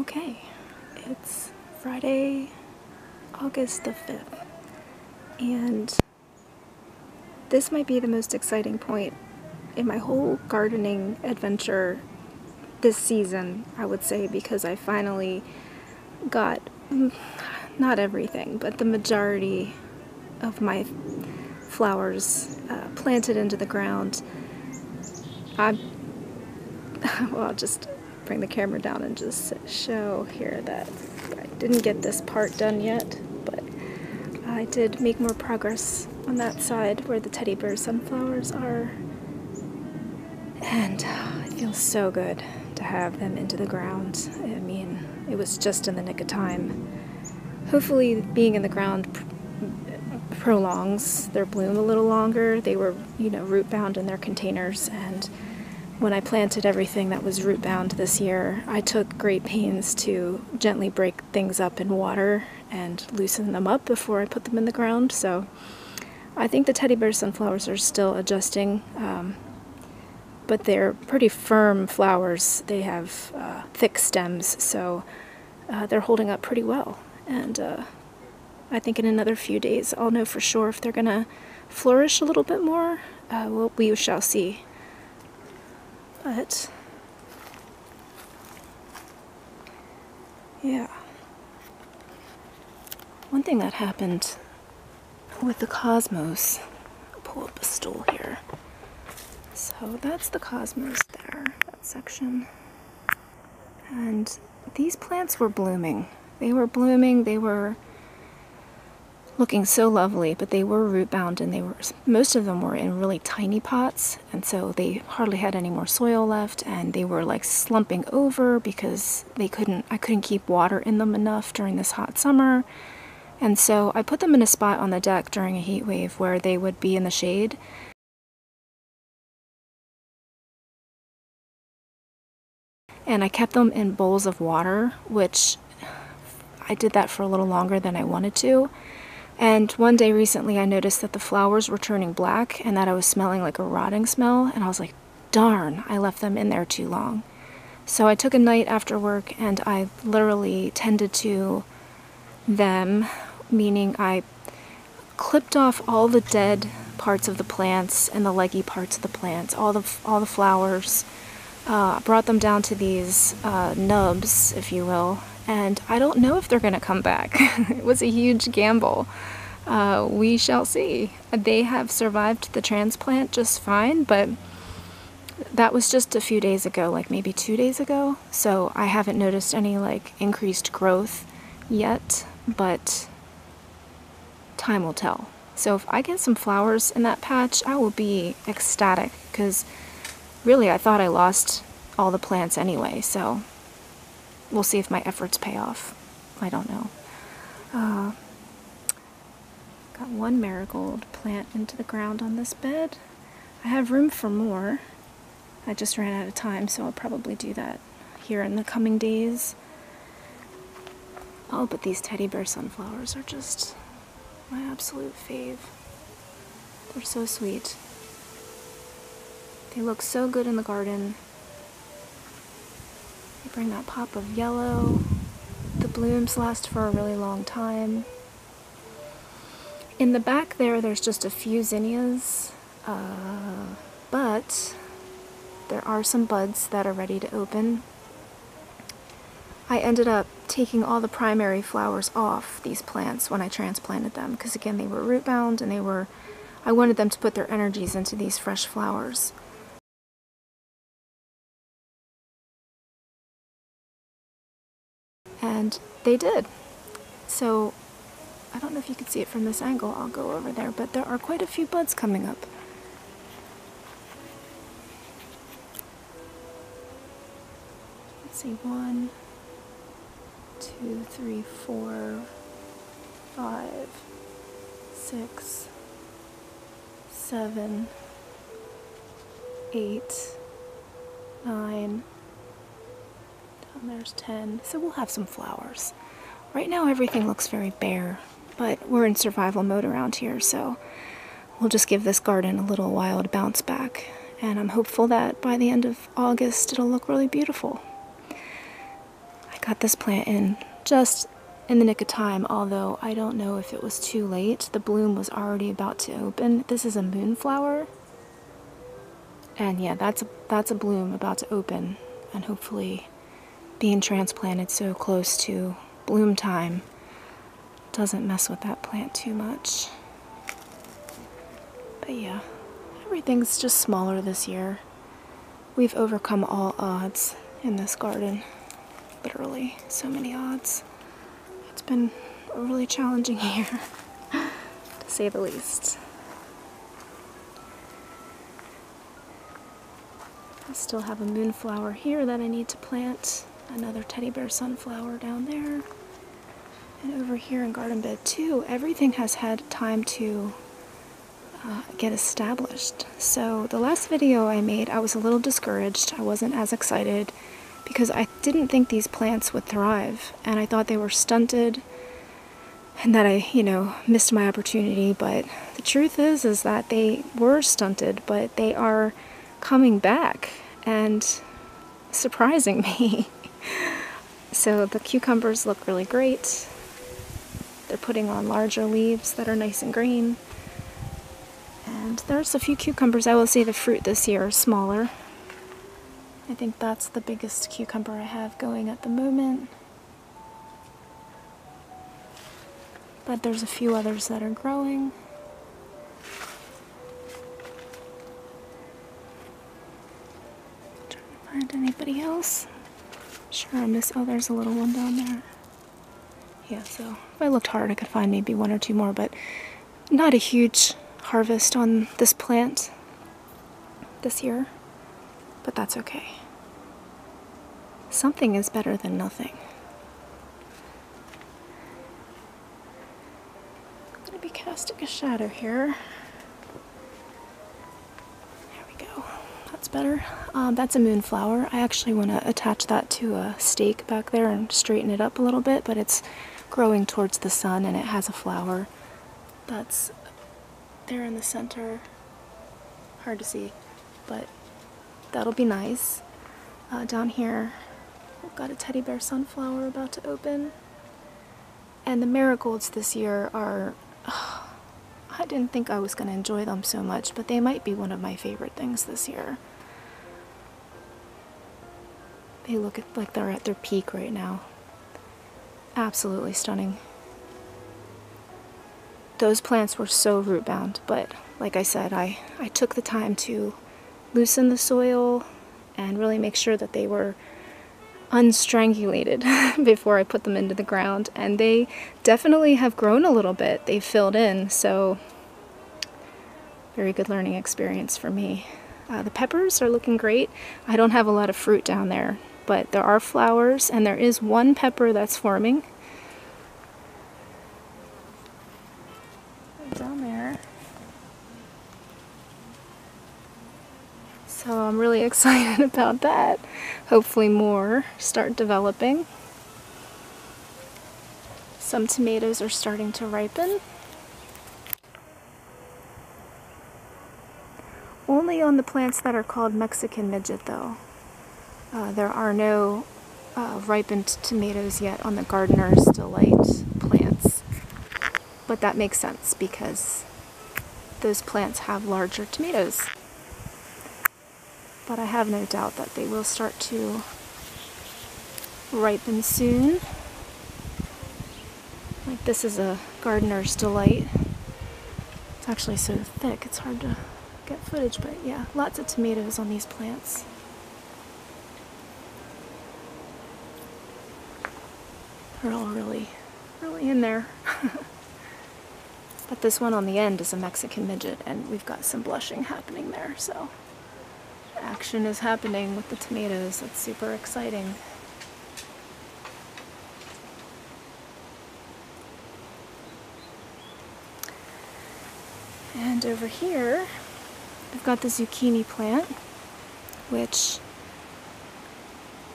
Okay, it's Friday, August the 5th, and this might be the most exciting point in my whole gardening adventure this season, I would say, because I finally got, not everything, but the majority of my flowers planted into the ground. Well, I'll just bring the camera down and just show here that I didn't get this part done yet, but I did make more progress on that side where the teddy bear sunflowers are, and it feels so good to have them into the ground. I mean, it was just in the nick of time. Hopefully being in the ground prolongs their bloom a little longer. They were, root bound in their containers, and when I planted everything that was root bound this year, I took great pains to gently break things up in water and loosen them up before I put them in the ground. So I think the teddy bear sunflowers are still adjusting, but they're pretty firm flowers. They have thick stems, so they're holding up pretty well. And I think in another few days I'll know for sure if they're gonna flourish a little bit more. We shall see. But yeah, one thing that happened with the cosmos, I'll pull up a stool here. So that's the cosmos there, that section. And these plants were blooming. They were blooming, they were looking so lovely, but they were root bound, and most of them were in really tiny pots, and so they hardly had any more soil left, and they were like slumping over because I couldn't keep water in them enough during this hot summer. And so I put them in a spot on the deck during a heat wave where they would be in the shade. And I kept them in bowls of water, which I did that for a little longer than I wanted to. And one day recently I noticed that the flowers were turning black and that I was smelling like a rotting smell, and I was like, darn, I left them in there too long. So I took a night after work and I literally tended to them, meaning I clipped off all the dead parts of the plants and the leggy parts of the plants, all the flowers, brought them down to these nubs, if you will, and I don't know if they're going to come back. It was a huge gamble. We shall see. They have survived the transplant just fine, but that was just a few days ago, like maybe 2 days ago, so I haven't noticed any like increased growth yet, but time will tell. So if I get some flowers in that patch, I will be ecstatic, because really I thought I lost all the plants anyway, so we'll see if my efforts pay off. I don't know. Got one marigold plant into the ground on this bed. I have room for more. I just ran out of time, so I'll probably do that here in the coming days. Oh, but these teddy bear sunflowers are just my absolute fave. They're so sweet. They look so good in the garden. They bring that pop of yellow. The blooms last for a really long time. In the back there's just a few zinnias, but there are some buds that are ready to open. I ended up taking all the primary flowers off these plants when I transplanted them, because again they were root bound and I wanted them to put their energies into these fresh flowers. And they did. So I don't know if you can see it from this angle. I'll go over there, but there are quite a few buds coming up. Let's see, 1, 2, 3, 4, 5, 6, 7, 8, 9, down there's 10. So we'll have some flowers. Right now everything looks very bare, but we're in survival mode around here, so we'll just give this garden a little while to bounce back, and I'm hopeful that by the end of August it'll look really beautiful. I Got this plant in just in the nick of time, although I don't know if it was too late. The bloom was already about to open. This is a moonflower. And yeah, that's a bloom about to open, and hopefully being transplanted so close to bloom time doesn't mess with that plant too much. But yeah, everything's just smaller this year. We've overcome all odds in this garden. Literally, so many odds. It's been a really challenging year, to say the least. I still have a moonflower here that I need to plant. Another teddy bear sunflower down there. And over here in garden bed 2, everything has had time to get established. So the last video I made, I was a little discouraged. I wasn't as excited because I didn't think these plants would thrive, and I thought they were stunted and that I, missed my opportunity. But the truth is that they were stunted, but they are coming back and surprising me. So the cucumbers look really great. They're putting on larger leaves that are nice and green. And there's a few cucumbers. I will say the fruit this year is smaller. I think that's the biggest cucumber I have going at the moment. But there's a few others that are growing. Trying to find anybody else. Sure, I miss. Oh, there's a little one down there. Yeah, so if I looked hard, I could find maybe 1 or 2 more, but not a huge harvest on this plant this year, but that's okay. Something is better than nothing. I'm going to be casting a shadow here. There we go. That's better. That's a moonflower. I actually want to attach that to a stake back there and straighten it up a little bit, but it's growing towards the sun and it has a flower. That's there in the center. Hard to see, but that'll be nice. Down here, we've got a teddy bear sunflower about to open. And the marigolds this year are, I didn't think I was going to enjoy them so much, but they might be one of my favorite things this year. They look like they're at their peak right now. Absolutely stunning. Those plants were so root bound, but like I said, I took the time to loosen the soil and really make sure that they were unstrangulated before I put them into the ground, and they definitely have grown a little bit. They've filled in, so very good learning experience for me. The peppers are looking great. I don't have a lot of fruit down there, but there are flowers, and there is one pepper that's forming. Down there. So I'm really excited about that. Hopefully more start developing. Some tomatoes are starting to ripen. Only on the plants that are called Mexican midget though. There are no ripened tomatoes yet on the Gardener's Delight plants. But that makes sense because those plants have larger tomatoes. But I have no doubt that they will start to ripen soon. Like this is a Gardener's Delight. It's actually so thick it's hard to get footage, but yeah, lots of tomatoes on these plants. They're all really in there. But this one on the end is a Mexican midget, and we've got some blushing happening there, so action is happening with the tomatoes. That's super exciting. And over here, we've got the zucchini plant, which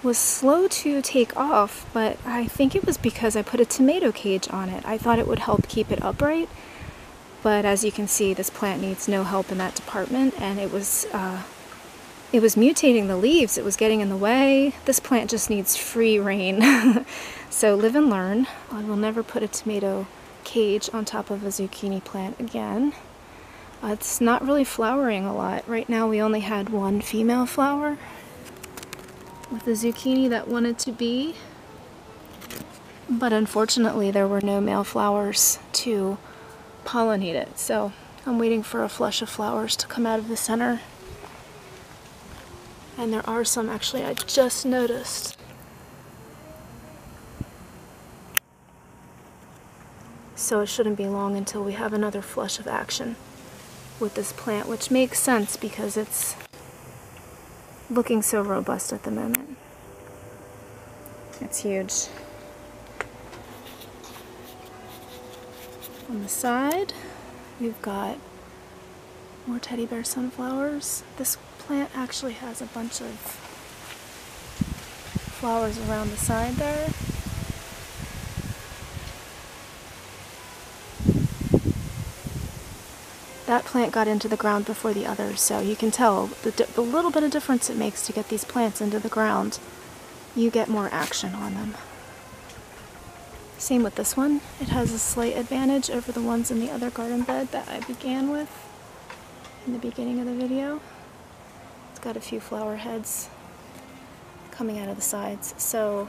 was slow to take off, but I think it was because I put a tomato cage on it. I thought it would help keep it upright, but as you can see, this plant needs no help in that department, and it was it was mutating the leaves. It was getting in the way. This plant just needs free rein. So live and learn. I will never put a tomato cage on top of a zucchini plant again. It's not really flowering a lot. Right now we only had one female flower with a zucchini that wanted to be, but unfortunately there were no male flowers to pollinate it. So I'm waiting for a flush of flowers to come out of the center. And there are some, actually, I just noticed. So it shouldn't be long until we have another flush of action with this plant, which makes sense because it's looking so robust at the moment. It's huge. On the side, we've got more teddy bear sunflowers. This plant actually has a bunch of flowers around the side there. That plant got into the ground before the others, so you can tell the little bit of difference it makes to get these plants into the ground. You get more action on them. Same with this one. It has a slight advantage over the ones in the other garden bed that I began with in the beginning of the video. It's got a few flower heads coming out of the sides, so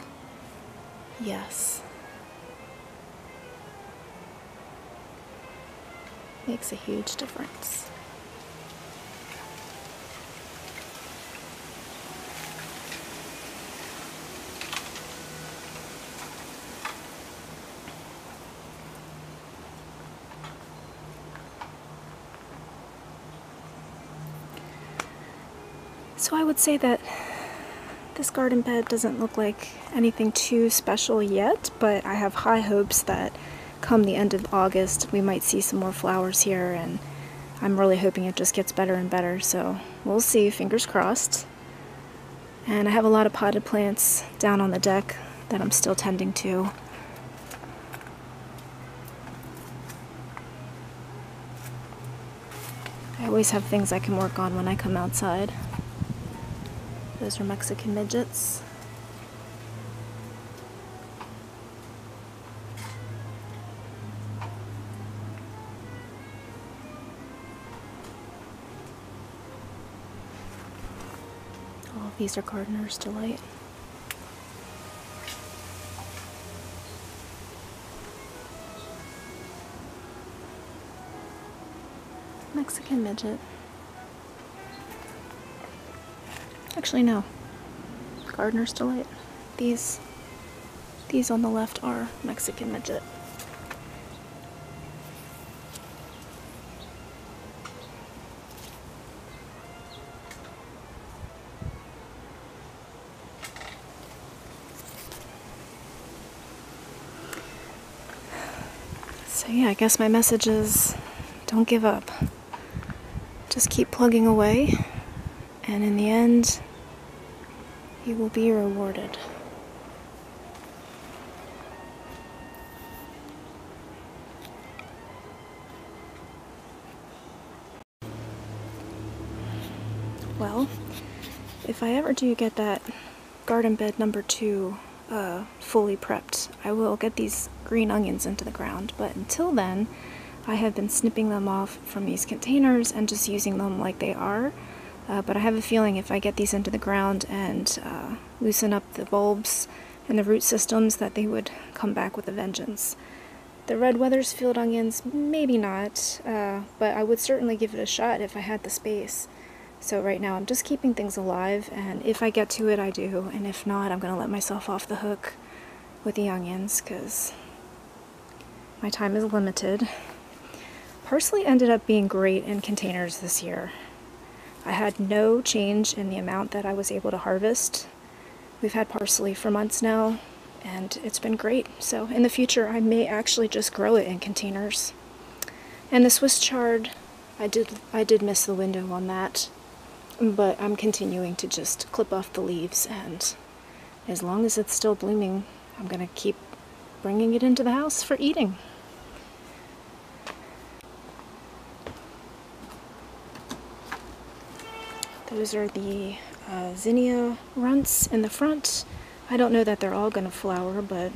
yes. Makes a huge difference. So I would say that this garden bed doesn't look like anything too special yet, but I have high hopes that come the end of August we might see some more flowers here, and I'm really hoping it just gets better and better, so we'll see, fingers crossed. And I have a lot of potted plants down on the deck that I'm still tending to. I always have things I can work on when I come outside. Those are Mexican midgets. All of these are Gardener's Delight. Mexican midget. Actually, no. Gardener's Delight. These on the left are Mexican midget. So yeah, I guess my message is don't give up. Just keep plugging away, and in the end, you will be rewarded. Well, if I ever do get that garden bed number 2 fully prepped, I will get these green onions into the ground, but until then, I have been snipping them off from these containers and just using them like they are. But I have a feeling if I get these into the ground and loosen up the bulbs and the root systems, that they would come back with a vengeance. The red Wethersfield onions, maybe not, but I would certainly give it a shot if I had the space. So right now I'm just keeping things alive, and if I get to it, I do, and if not, I'm going to let myself off the hook with the onions, because my time is limited. Parsley ended up being great in containers this year. I had no change in the amount that I was able to harvest. We've had parsley for months now, and it's been great. So in the future, I may actually just grow it in containers. And the Swiss chard, I did miss the window on that, but I'm continuing to just clip off the leaves, and as long as it's still blooming, I'm gonna keep bringing it into the house for eating. Those are the zinnia runts in the front. I don't know that they're all going to flower, but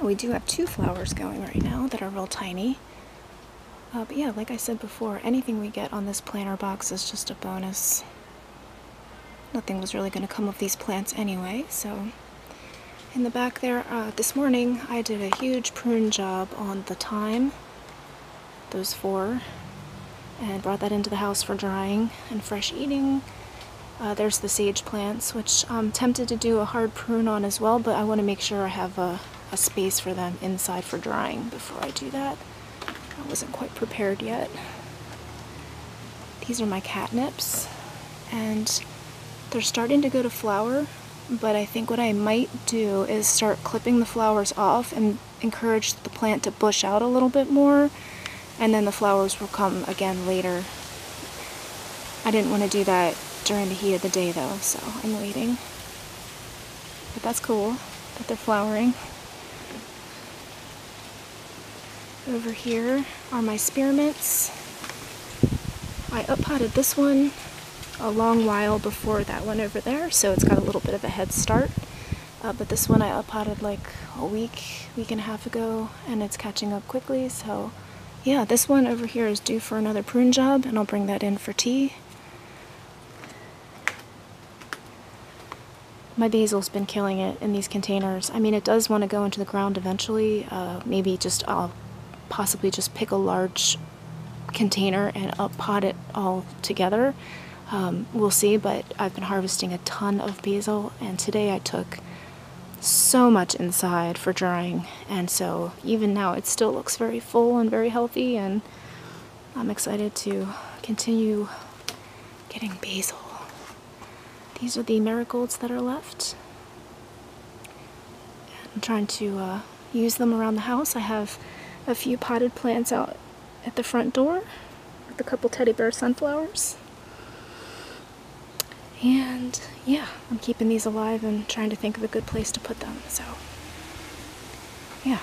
we do have 2 flowers going right now that are real tiny. But yeah, like I said before, anything we get on this planter box is just a bonus. Nothing was really going to come of these plants anyway, so. In the back there, this morning I did a huge prune job on the thyme, those 4, and brought that into the house for drying and fresh eating. There's the sage plants, which I'm tempted to do a hard prune on as well, but I want to make sure I have a space for them inside for drying before I do that. I wasn't quite prepared yet. These are my catnips, and they're starting to go to flower, but I think what I might do is start clipping the flowers off and encourage the plant to bush out a little bit more, and then the flowers will come again later. I didn't want to do that during the heat of the day though, so I'm waiting. But that's cool that they're flowering. Over here are my spearmints. I up-potted this one a long while before that one over there, so it's got a little bit of a head start. But this one I up-potted like a week and a half ago, and it's catching up quickly, so yeah, this one over here is due for another prune job, and I'll bring that in for tea. My basil's been killing it in these containers. I mean, it does want to go into the ground eventually. Maybe just I'll possibly just pick a large container and up-pot it all together. We'll see, but I've been harvesting a ton of basil, and today I took so much inside for drying, and so even now it still looks very full and very healthy, and I'm excited to continue getting basil. These are the marigolds that are left. I'm trying to use them around the house. I have a few potted plants out at the front door with a couple teddy bear sunflowers. And yeah, I'm keeping these alive and trying to think of a good place to put them, so yeah.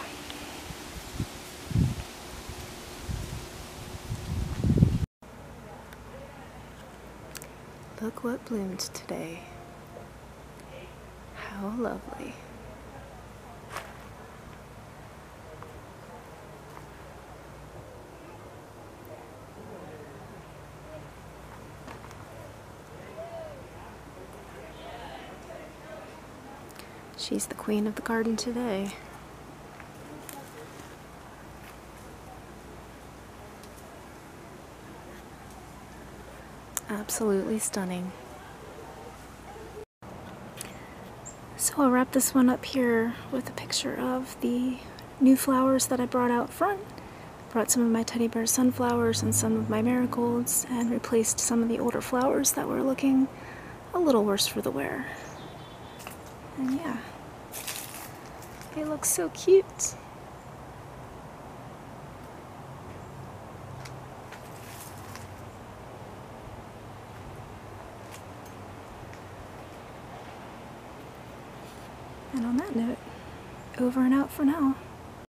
Look what bloomed today. How lovely. She's the queen of the garden today. Absolutely stunning. So I'll wrap this one up here with a picture of the new flowers that I brought out front. Brought some of my teddy bear sunflowers and some of my marigolds, and replaced some of the older flowers that were looking a little worse for the wear. And yeah, they look so cute. And on that note, over and out for now.